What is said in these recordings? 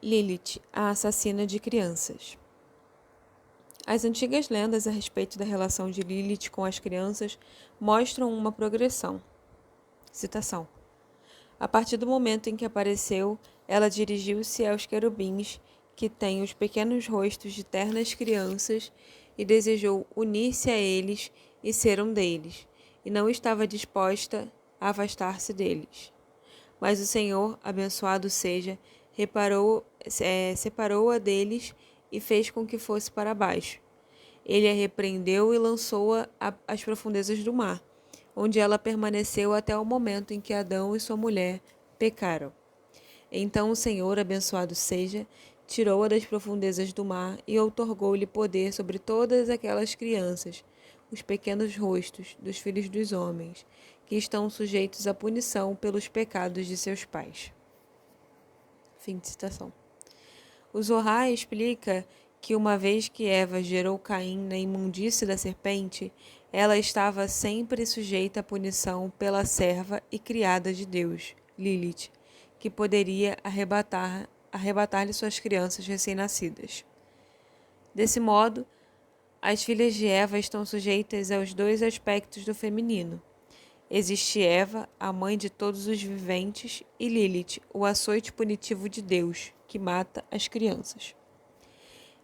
Lilith, a assassina de crianças. As antigas lendas a respeito da relação de Lilith com as crianças mostram uma progressão. Citação. A partir do momento em que apareceu, ela dirigiu-se aos querubins, que têm os pequenos rostos de ternas crianças, e desejou unir-se a eles e ser um deles, e não estava disposta a afastar-se deles. Mas o Senhor, abençoado seja, separou-a deles e fez com que fosse para baixo. Ele a repreendeu e lançou-a às profundezas do mar, onde ela permaneceu até o momento em que Adão e sua mulher pecaram. Então o Senhor, abençoado seja, tirou-a das profundezas do mar e outorgou-lhe poder sobre todas aquelas crianças, os pequenos rostos dos filhos dos homens, que estão sujeitos à punição pelos pecados de seus pais. Fim de citação. O Zohar explica que uma vez que Eva gerou Caim na imundície da serpente, ela estava sempre sujeita à punição pela serva e criada de Deus, Lilith, que poderia arrebatar-lhe suas crianças recém-nascidas. Desse modo, as filhas de Eva estão sujeitas aos dois aspectos do feminino. Existe Eva, a mãe de todos os viventes, e Lilith, o açoite punitivo de Deus, que mata as crianças.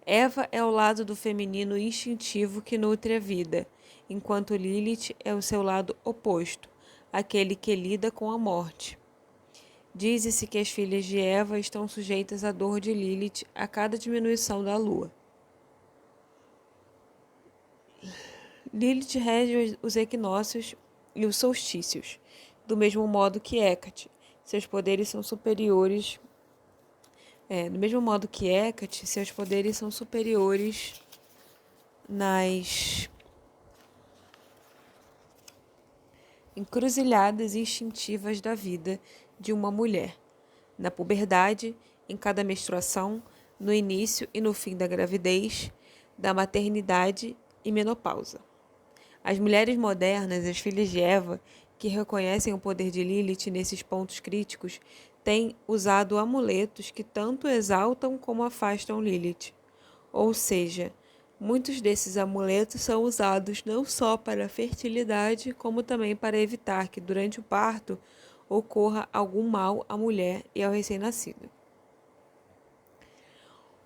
Eva é o lado do feminino instintivo que nutre a vida, enquanto Lilith é o seu lado oposto, aquele que lida com a morte. Diz-se que as filhas de Eva estão sujeitas à dor de Lilith a cada diminuição da lua. Lilith rege os equinócios e os solstícios, do mesmo modo que Hecate. Seus poderes são superiores nas encruzilhadas instintivas da vida de uma mulher, na puberdade, em cada menstruação, no início e no fim da gravidez, da maternidade e menopausa. As mulheres modernas, as filhas de Eva, que reconhecem o poder de Lilith nesses pontos críticos, têm usado amuletos que tanto exaltam como afastam Lilith. Ou seja, muitos desses amuletos são usados não só para a fertilidade, como também para evitar que, durante o parto, ocorra algum mal à mulher e ao recém-nascido.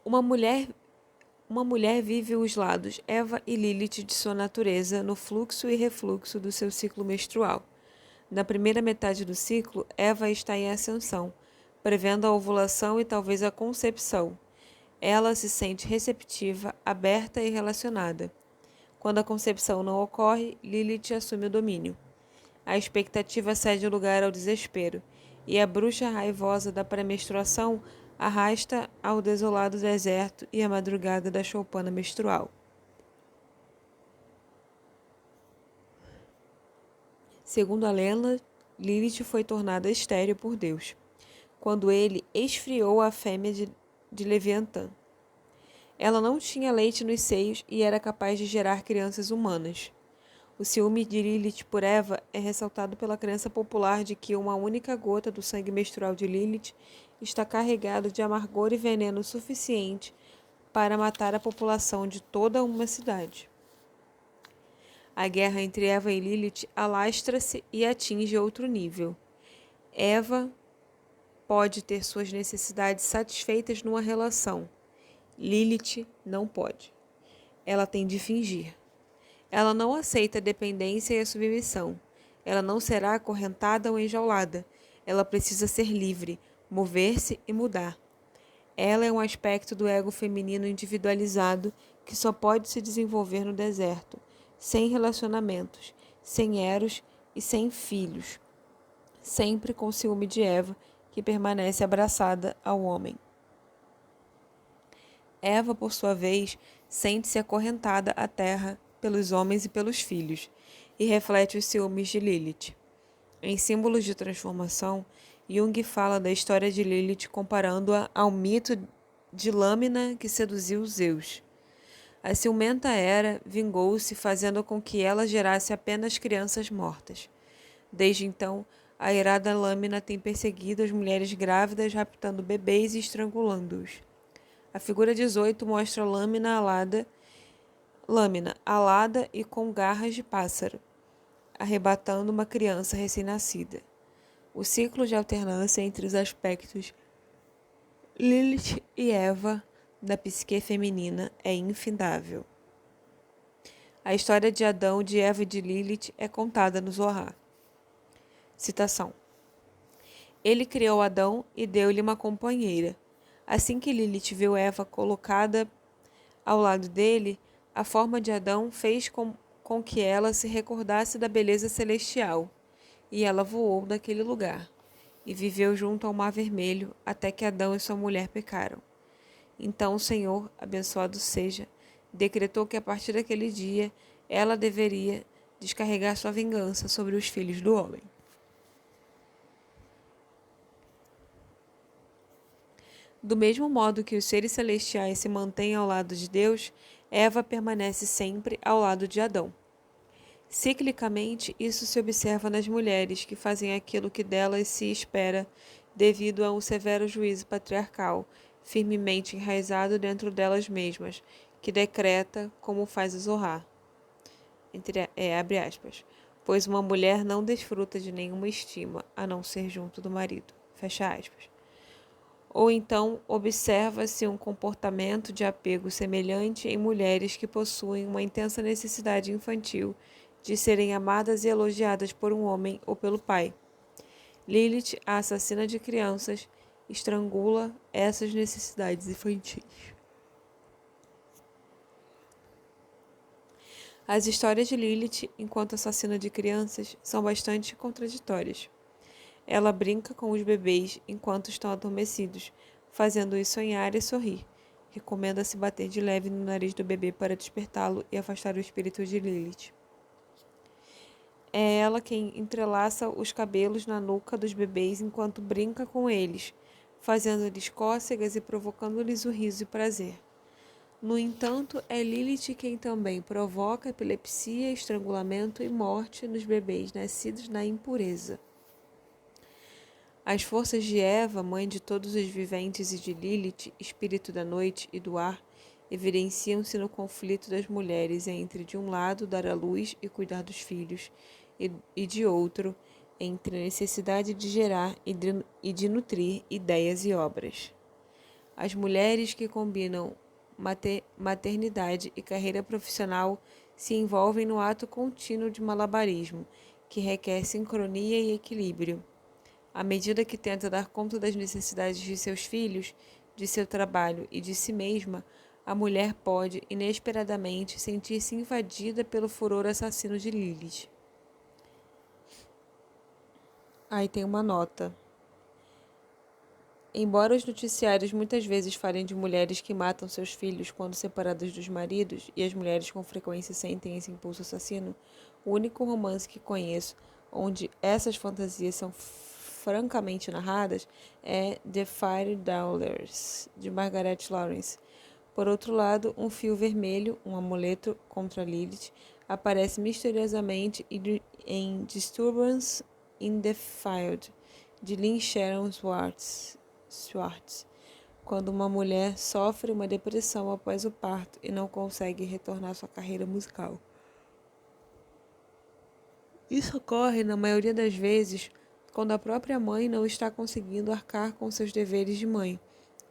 Uma mulher vive os lados Eva e Lilith de sua natureza no fluxo e refluxo do seu ciclo menstrual. Na primeira metade do ciclo, Eva está em ascensão, prevendo a ovulação e talvez a concepção. Ela se sente receptiva, aberta e relacionada. Quando a concepção não ocorre, Lilith assume o domínio. A expectativa cede lugar ao desespero, e a bruxa raivosa da pré-menstruação arrasta ao desolado deserto e à madrugada da choupana menstrual. Segundo a lenda, Lilith foi tornada estéril por Deus, quando ele esfriou a fêmea de Leviatã. Ela não tinha leite nos seios e era capaz de gerar crianças humanas. O ciúme de Lilith por Eva é ressaltado pela crença popular de que uma única gota do sangue menstrual de Lilith está carregado de amargor e veneno suficiente para matar a população de toda uma cidade. A guerra entre Eva e Lilith alastra-se e atinge outro nível. Eva pode ter suas necessidades satisfeitas numa relação. Lilith não pode. Ela tem de fingir. Ela não aceita a dependência e a submissão. Ela não será acorrentada ou enjaulada. Ela precisa ser livre, mover-se e mudar. Ela é um aspecto do ego feminino individualizado que só pode se desenvolver no deserto, sem relacionamentos, sem eros e sem filhos, sempre com ciúme de Eva, que permanece abraçada ao homem. Eva, por sua vez, sente-se acorrentada à terra pelos homens e pelos filhos, e reflete os ciúmes de Lilith. Em Símbolos de Transformação, Jung fala da história de Lilith comparando-a ao mito de Lâmina que seduziu Zeus. A ciumenta Hera vingou-se, fazendo com que ela gerasse apenas crianças mortas. Desde então, A irada lâmina tem perseguido as mulheres grávidas, raptando bebês e estrangulando-os. A figura 18 mostra a lâmina alada e com garras de pássaro, arrebatando uma criança recém-nascida. O ciclo de alternância entre os aspectos Lilith e Eva da psique feminina é infindável. A história de Adão, de Eva e de Lilith é contada no Zohar. Citação. Ele criou Adão e deu-lhe uma companheira. Assim que Lilith viu Eva colocada ao lado dele, a forma de Adão fez com que ela se recordasse da beleza celestial, e ela voou daquele lugar, e viveu junto ao Mar Vermelho, até que Adão e sua mulher pecaram. Então o Senhor, abençoado seja, decretou que a partir daquele dia ela deveria descarregar sua vingança sobre os filhos do homem. Do mesmo modo que os seres celestiais se mantêm ao lado de Deus, Eva permanece sempre ao lado de Adão. Ciclicamente, isso se observa nas mulheres que fazem aquilo que delas se espera devido a um severo juízo patriarcal, firmemente enraizado dentro delas mesmas, que decreta como faz o Zohar. Abre aspas. Pois uma mulher não desfruta de nenhuma estima, a não ser junto do marido. Fecha aspas. Ou então observa-se um comportamento de apego semelhante em mulheres que possuem uma intensa necessidade infantil de serem amadas e elogiadas por um homem ou pelo pai. Lilith, a assassina de crianças, estrangula essas necessidades infantis. As histórias de Lilith, enquanto assassina de crianças, são bastante contraditórias. Ela brinca com os bebês enquanto estão adormecidos, fazendo-os sonhar e sorrir. Recomenda-se bater de leve no nariz do bebê para despertá-lo e afastar o espírito de Lilith. É ela quem entrelaça os cabelos na nuca dos bebês enquanto brinca com eles, fazendo-lhes cócegas e provocando-lhes o riso e prazer. No entanto, é Lilith quem também provoca epilepsia, estrangulamento e morte nos bebês nascidos na impureza. As forças de Eva, mãe de todos os viventes, e de Lilith, espírito da noite e do ar, evidenciam-se no conflito das mulheres entre, de um lado, dar à luz e cuidar dos filhos, e de outro, entre a necessidade de gerar e de nutrir ideias e obras. As mulheres que combinam maternidade e carreira profissional se envolvem no ato contínuo de malabarismo, que requer sincronia e equilíbrio. À medida que tenta dar conta das necessidades de seus filhos, de seu trabalho e de si mesma, a mulher pode, inesperadamente, sentir-se invadida pelo furor assassino de Lilith. Aí tem uma nota. Embora os noticiários muitas vezes falem de mulheres que matam seus filhos quando separadas dos maridos, e as mulheres com frequência sentem esse impulso assassino, o único romance que conheço onde essas fantasias são francamente narradas é The Fire Dwellers, de Margaret Laurence. Por outro lado, um fio vermelho, um amuleto contra Lilith, aparece misteriosamente em Disturbance in the Field, de Lynn Sharon Schwartz, quando uma mulher sofre uma depressão após o parto e não consegue retornar à sua carreira musical. Isso ocorre, na maioria das vezes, quando a própria mãe não está conseguindo arcar com seus deveres de mãe,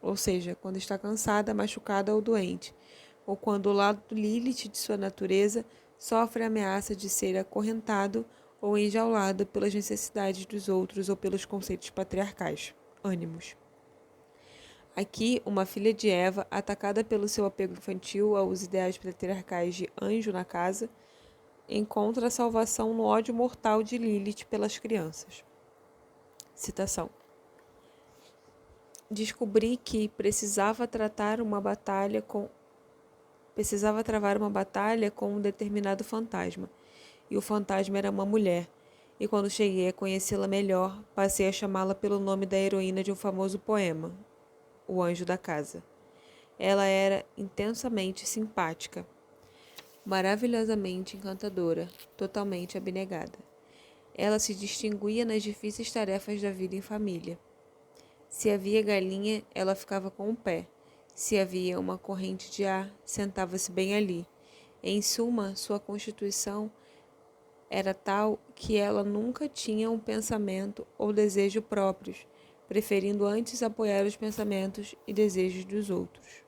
ou seja, quando está cansada, machucada ou doente, ou quando o lado Lilith de sua natureza sofre a ameaça de ser acorrentado ou enjaulado pelas necessidades dos outros ou pelos conceitos patriarcais. Ânimos. Aqui, uma filha de Eva, atacada pelo seu apego infantil aos ideais patriarcais de anjo na casa, encontra a salvação no ódio mortal de Lilith pelas crianças. Citação. Descobri que precisava travar uma batalha com um determinado fantasma, e o fantasma era uma mulher, e quando cheguei a conhecê-la melhor, passei a chamá-la pelo nome da heroína de um famoso poema, O Anjo da Casa. Ela era intensamente simpática, maravilhosamente encantadora, totalmente abnegada. Ela se distinguia nas difíceis tarefas da vida em família. Se havia galinha, ela ficava com o pé. Se havia uma corrente de ar, sentava-se bem ali. Em suma, sua constituição era tal que ela nunca tinha um pensamento ou desejo próprios, preferindo antes apoiar os pensamentos e desejos dos outros.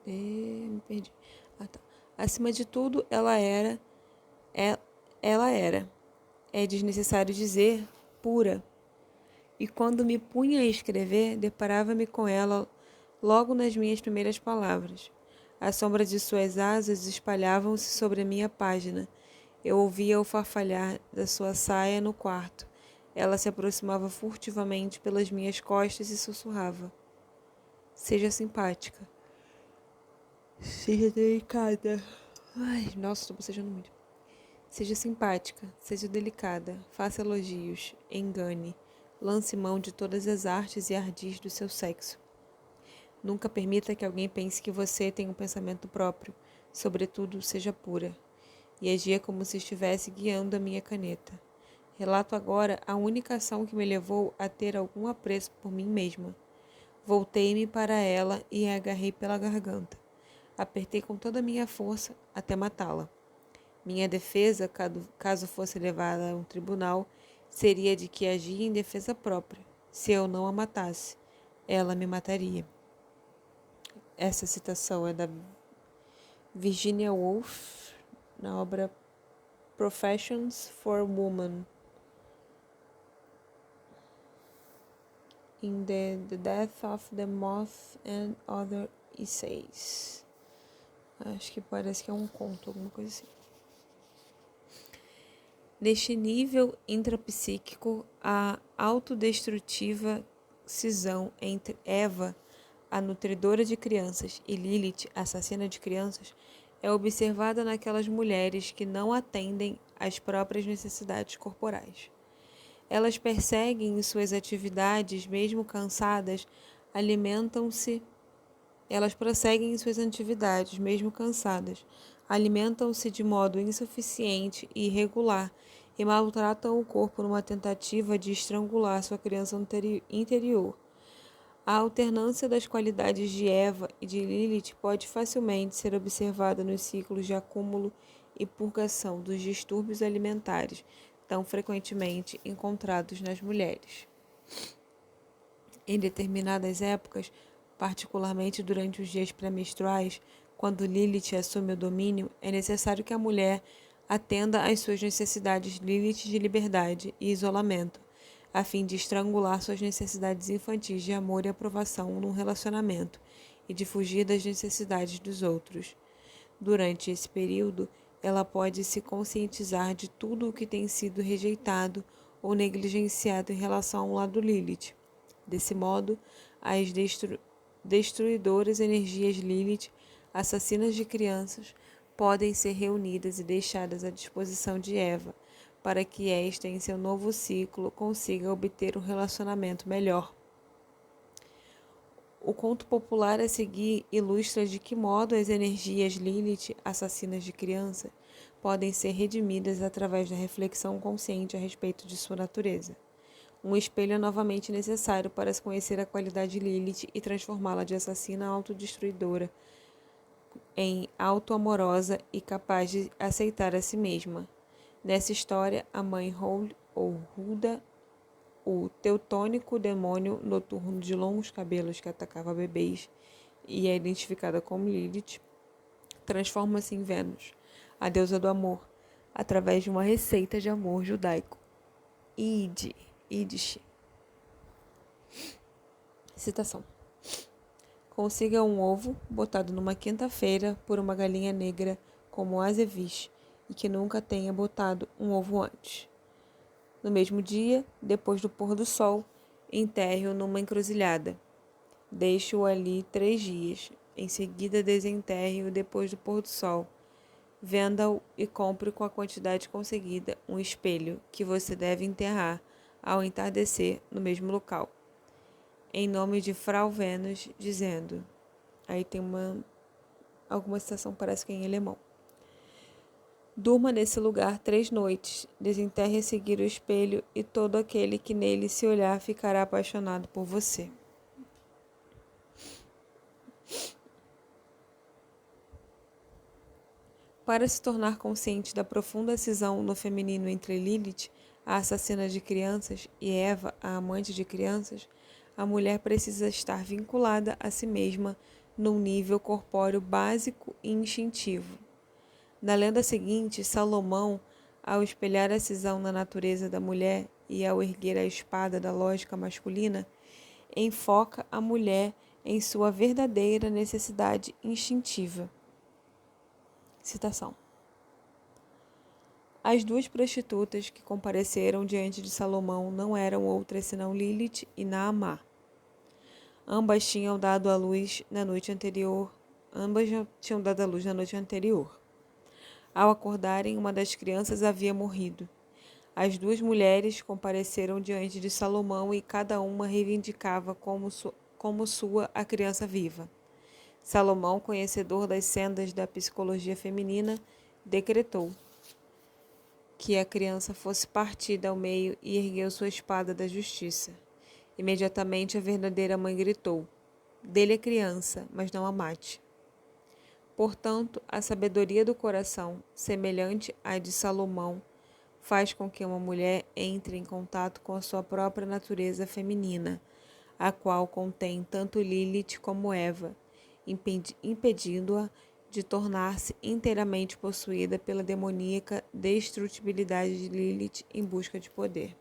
Me perdi. Tá. Acima de tudo, ela era, é desnecessário dizer, pura. E quando me punha a escrever, deparava-me com ela logo nas minhas primeiras palavras. A sombra de suas asas espalhavam-se sobre a minha página. Eu ouvia o farfalhar da sua saia no quarto. Ela se aproximava furtivamente pelas minhas costas e sussurrava: Seja simpática. Seja delicada. Ai, nossa, estou bocejando muito. Seja simpática, seja delicada, faça elogios, engane, lance mão de todas as artes e ardis do seu sexo. Nunca permita que alguém pense que você tem um pensamento próprio, sobretudo seja pura. E agia como se estivesse guiando a minha caneta. Relato agora a única ação que me levou a ter algum apreço por mim mesma. Voltei-me para ela e a agarrei pela garganta. Apertei com toda a minha força até matá-la. Minha defesa, caso fosse levada a um tribunal, seria de que agia em defesa própria. Se eu não a matasse, ela me mataria. Essa citação é da Virginia Woolf, na obra Professions for Women. In the Death of the Moth and Other Essays. Acho que parece que é um conto, alguma coisa assim. Neste nível intrapsíquico, a autodestrutiva cisão entre Eva, a nutridora de crianças, e Lilith, assassina de crianças, é observada naquelas mulheres que não atendem às próprias necessidades corporais. Elas perseguem em suas atividades, mesmo cansadas, Elas prosseguem em suas atividades, mesmo cansadas, alimentam-se de modo insuficiente e irregular e maltratam o corpo numa tentativa de estrangular sua criança interior. A alternância das qualidades de Eva e de Lilith pode facilmente ser observada nos ciclos de acúmulo e purgação dos distúrbios alimentares, tão frequentemente encontrados nas mulheres. Em determinadas épocas, particularmente durante os dias pré-menstruais, quando Lilith assume o domínio, é necessário que a mulher atenda às suas necessidades Lilith de liberdade e isolamento, a fim de estrangular suas necessidades infantis de amor e aprovação num relacionamento e de fugir das necessidades dos outros. Durante esse período, ela pode se conscientizar de tudo o que tem sido rejeitado ou negligenciado em relação ao lado Lilith. Desse modo, as destruidoras energias Lilith, assassinas de crianças, podem ser reunidas e deixadas à disposição de Eva, para que esta, em seu novo ciclo, consiga obter um relacionamento melhor. O conto popular a seguir ilustra de que modo as energias Lilith, assassinas de crianças, podem ser redimidas através da reflexão consciente a respeito de sua natureza. Um espelho é novamente necessário para se conhecer a qualidade de Lilith e transformá-la de assassina autodestruidora em auto-amorosa e capaz de aceitar a si mesma. Nessa história, a mãe Howl, ou Hulda, o teutônico demônio noturno de longos cabelos que atacava bebês e é identificada como Lilith, transforma-se em Vênus, a deusa do amor, através de uma receita de amor judaico. Yiddish. Citação. Consiga um ovo botado numa quinta-feira por uma galinha negra como Azeviche e que nunca tenha botado um ovo antes. No mesmo dia, depois do pôr do sol, enterre-o numa encruzilhada. Deixe-o ali 3 dias. Em seguida, desenterre-o depois do pôr do sol. Venda-o e compre com a quantidade conseguida um espelho que você deve enterrar ao entardecer no mesmo local. Em nome de Frau Vênus, dizendo... Aí tem alguma citação, parece que é em alemão. Durma nesse lugar 3 noites, desenterre a seguir o espelho, e todo aquele que nele se olhar ficará apaixonado por você. Para se tornar consciente da profunda cisão no feminino entre Lilith, a assassina de crianças, e Eva, a amante de crianças, a mulher precisa estar vinculada a si mesma num nível corpóreo básico e instintivo. Na lenda seguinte, Salomão, ao espelhar a cisão na natureza da mulher e ao erguer a espada da lógica masculina, enfoca a mulher em sua verdadeira necessidade instintiva. Citação. As 2 prostitutas que compareceram diante de Salomão não eram outras senão Lilith e Naamá. Ambas tinham dado à luz na noite anterior. Ao acordarem, uma das crianças havia morrido. As 2 mulheres compareceram diante de Salomão e cada uma reivindicava como sua a criança viva. Salomão, conhecedor das sendas da psicologia feminina, decretou que a criança fosse partida ao meio e ergueu sua espada da justiça. Imediatamente a verdadeira mãe gritou: "Dele a criança, mas não a mate." Portanto, a sabedoria do coração, semelhante à de Salomão, faz com que uma mulher entre em contato com a sua própria natureza feminina, a qual contém tanto Lilith como Eva, impedindo-a de tornar-se inteiramente possuída pela demoníaca destrutibilidade de Lilith em busca de poder.